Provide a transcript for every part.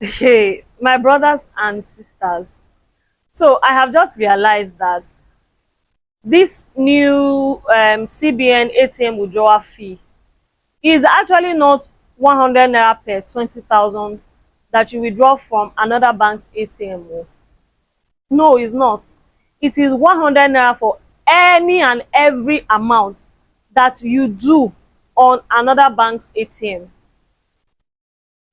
Hey, my brothers and sisters. So I have just realized that this new CBN ATM withdrawal fee is actually not 100 naira per 20,000 that you withdraw from another bank's ATM. Oh. No, it's not. It is 100 naira for any and every amount that you do on another bank's ATM.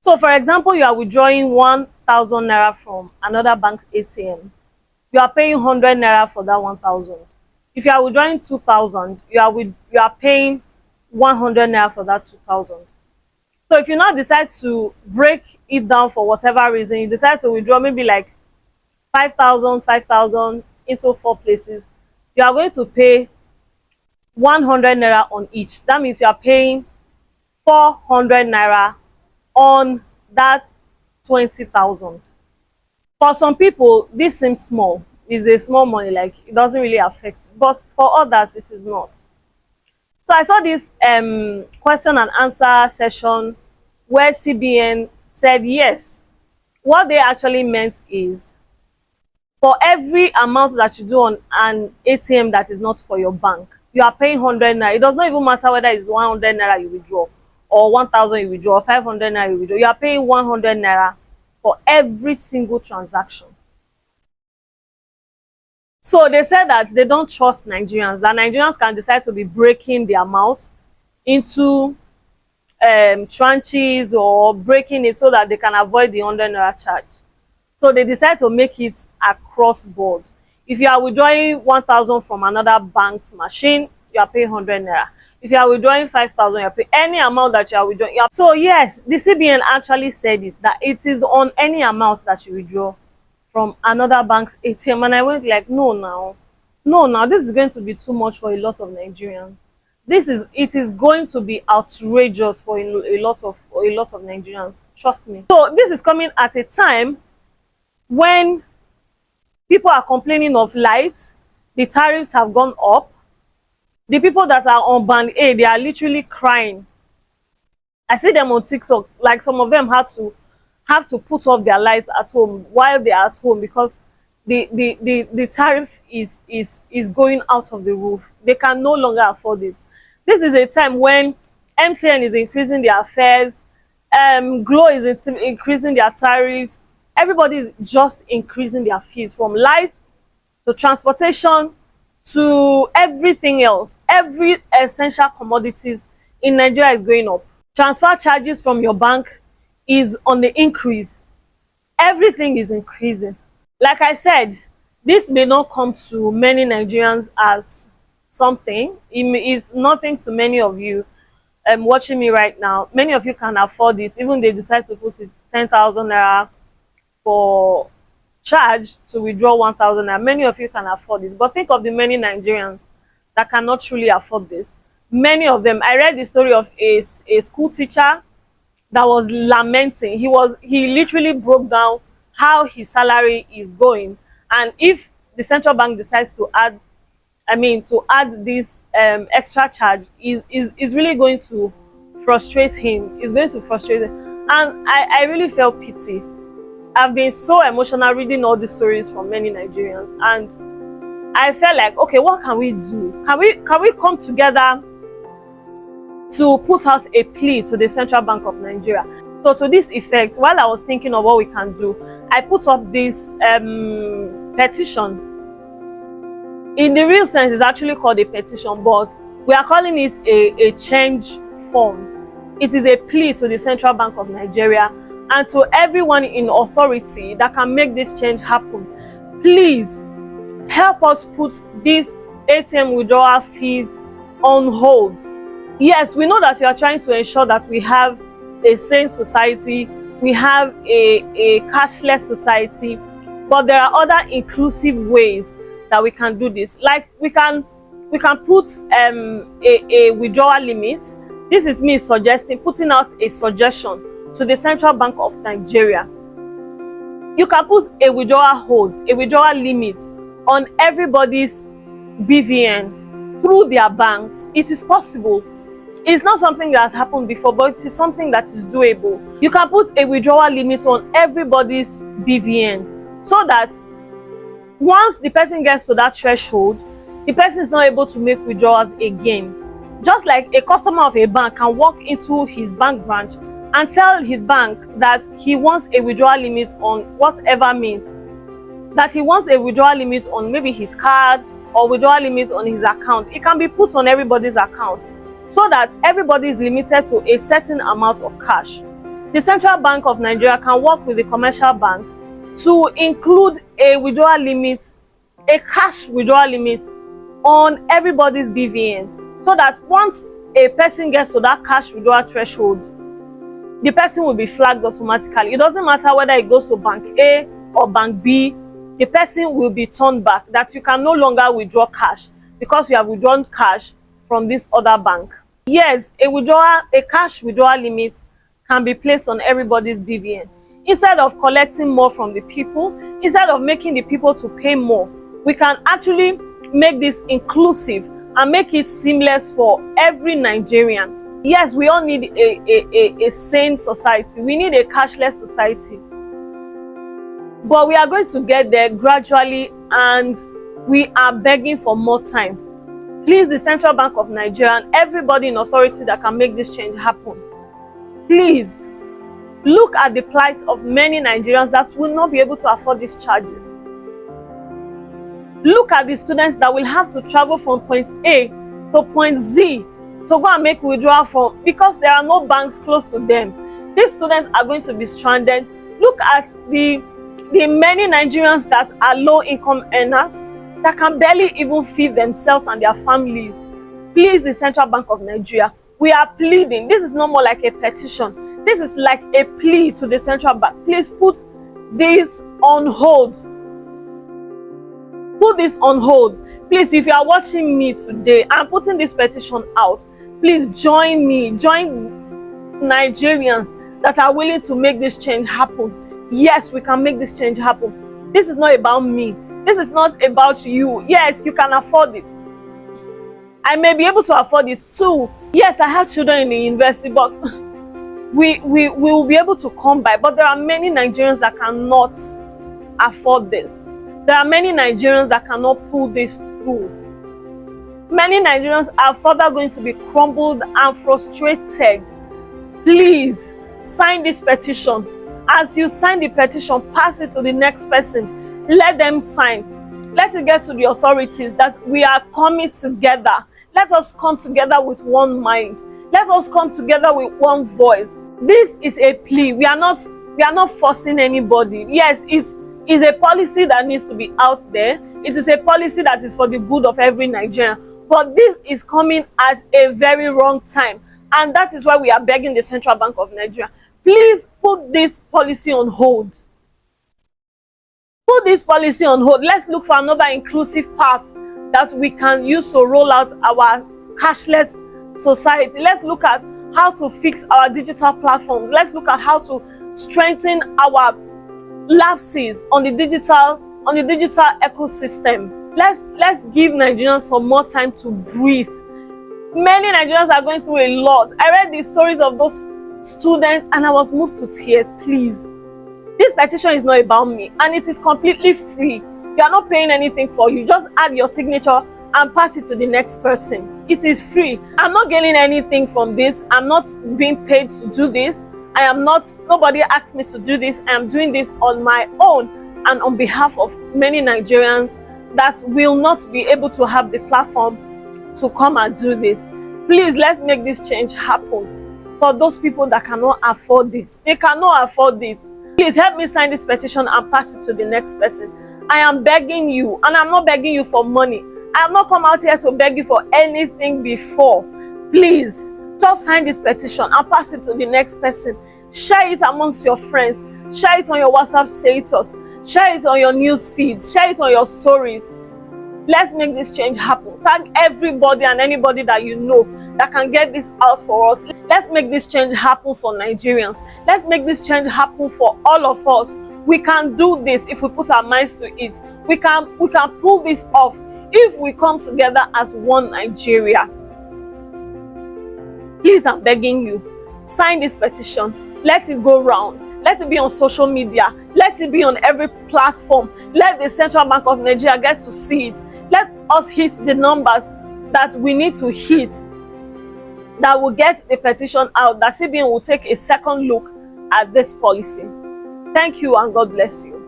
So for example, you are withdrawing 1,000 naira from another bank's ATM. You are paying 100 naira for that 1,000. If you are withdrawing 2,000, you are paying 100 naira for that 2,000. So if you now decide to break it down for whatever reason, you decide to withdraw maybe like 5,000, 5,000 into 4 places, you are going to pay 100 naira on each. That means you are paying 400 naira on that 20,000. For some people, this seems small. It's a small money, like it doesn't really affect. But for others, it is not. So I saw this question and answer session where CBN said yes. What they actually meant is for every amount that you do on an ATM that is not for your bank, you are paying 100 naira. It does not even matter whether it's 100 naira you withdraw or 1,000 you withdraw or 500 naira you withdraw. You are paying 100 naira for every single transaction. So they said that they don't trust Nigerians, that Nigerians can decide to be breaking the amount into tranches or breaking it so that they can avoid the 100 naira charge. So they decide to make it across board. If you are withdrawing 1,000 from another bank's machine, you are paying 100 naira. If you are withdrawing 5,000, you are paying any amount that you are withdrawing. So yes, the CBN actually said it, that it is on any amount that you withdraw from another bank's ATM. And I went like, no, this is going to be too much for a lot of Nigerians. It is going to be outrageous for a lot of Nigerians. Trust me. So this is coming at a time when people are complaining of light, the tariffs have gone up. The people that are on band A, they are literally crying. I see them on TikTok, like some of them have to put off their lights at home while they are at home because the tariff is going out of the roof. They can no longer afford it. This is a time when MTN is increasing their fares, Glo is increasing their tariffs. Everybody is just increasing their fees, from light to transportation to everything else. Every essential commodities in Nigeria is going up. Transfer charges from your bank is on the increase. Everything is increasing. Like I said, this may not come to many Nigerians as something. It is nothing to many of you watching me right now. Many of you can afford it. Even they decide to put it 10,000 naira for charge to withdraw 1,000 naira. Many of you can afford it. But think of the many Nigerians that cannot truly afford this. Many of them, I read the story of a school teacher that was lamenting. He literally broke down how his salary is going, and if the central bank decides to add this extra charge, is really going to frustrate him. It's going to frustrate him. And I really felt pity. I've been so emotional reading all these stories from many Nigerians, and I felt like, okay, what can we do? Can we come together to put out a plea to the Central Bank of Nigeria? So to this effect, while I was thinking of what we can do, I put up this petition. In the real sense, it's actually called a petition, but we are calling it a change form. It is a plea to the Central Bank of Nigeria and to everyone in authority that can make this change happen. Please help us put these ATM withdrawal fees on hold. Yes, we know that you are trying to ensure that we have a sane society, we have a cashless society, but there are other inclusive ways that we can do this. Like we can put a withdrawal limit. This is me putting out a suggestion to the Central Bank of Nigeria. You can put a withdrawal limit on everybody's BVN through their banks. It is possible. It's not something that has happened before, but it is something that is doable. You can put a withdrawal limit on everybody's BVN so that once the person gets to that threshold, the person is not able to make withdrawals again. Just like a customer of a bank can walk into his bank branch and tell his bank that he wants a withdrawal limit on whatever means, that he wants a withdrawal limit on maybe his card or withdrawal limit on his account. It can be put on everybody's account so that everybody is limited to a certain amount of cash. The Central Bank of Nigeria can work with the commercial banks to include a withdrawal limit, a cash withdrawal limit on everybody's BVN, so that once a person gets to that cash withdrawal threshold, the person will be flagged automatically. It doesn't matter whether it goes to bank A or bank B, the person will be turned back, that you can no longer withdraw cash because you have withdrawn cash from this other bank. Yes, a cash withdrawal limit can be placed on everybody's BVN. Instead of collecting more from the people, instead of making the people to pay more, we can actually make this inclusive and make it seamless for every Nigerian. Yes, we all need a sane society. We need a cashless society. But we are going to get there gradually, and we are begging for more time. Please, the Central Bank of Nigeria and everybody in authority that can make this change happen, please look at the plight of many Nigerians that will not be able to afford these charges. Look at the students that will have to travel from point A to point Z to go and make withdrawal from, because there are no banks close to them. These students are going to be stranded. Look at the many Nigerians that are low-income earners that can barely even feed themselves and their families. Please, the Central Bank of Nigeria, we are pleading. This is no more like a petition. This is like a plea to the Central Bank. Please put this on hold. Put this on hold. Please, if you are watching me today, I'm putting this petition out. Please join me. Join Nigerians that are willing to make this change happen. Yes, we can make this change happen. This is not about me. This is not about you. Yes, you can afford it. I may be able to afford it too. Yes, I have children in the university, but we will be able to come by. But there are many Nigerians that cannot afford this. There are many Nigerians that cannot pull this through. Many Nigerians are further going to be crumbled and frustrated. Please sign this petition. As you sign the petition, pass it to the next person. Let them sign. Let it get to the authorities that we are coming together. Let us come together with one mind. Let us come together with one voice. This is a plea. We are not forcing anybody. Yes, it's a policy that needs to be out there. It is a policy that is for the good of every Nigerian. But this is coming at a very wrong time. And that is why we are begging the Central Bank of Nigeria. Please put this policy on hold. Put this policy on hold. Let's look for another inclusive path that we can use to roll out our cashless society. Let's look at how to fix our digital platforms. Let's look at how to strengthen our lapses on the digital ecosystem. Let's give Nigerians some more time to breathe. Many Nigerians are going through a lot. I read the stories of those students and I was moved to tears. Please, this petition is not about me, and it is completely free. You are not paying anything for you. Just add your signature and pass it to the next person. It is free. I'm not getting anything from this. I'm not being paid to do this. Nobody asked me to do this. I am doing this on my own and on behalf of many Nigerians that will not be able to have the platform to come and do this. Please, let's make this change happen for those people that cannot afford it. They cannot afford it. Please help me sign this petition and pass it to the next person. I am begging you, and I'm not begging you for money. I have not come out here to beg you for anything before. Please, just sign this petition and pass it to the next person. Share it amongst your friends. Share it on your WhatsApp status. Share it on your news feeds. Share it on your stories. Let's make this change happen. Tag everybody and anybody that you know that can get this out for us. Let's make this change happen for Nigerians. Let's make this change happen for all of us. We can do this if we put our minds to it. We can pull this off if we come together as one Nigeria. Please, I'm begging you, sign this petition. Let it go round. Let it be on social media. Let it be on every platform. Let the Central Bank of Nigeria get to see it. Let us hit the numbers that we need to hit, that will get the petition out, that CBN will take a second look at this policy. Thank you and God bless you.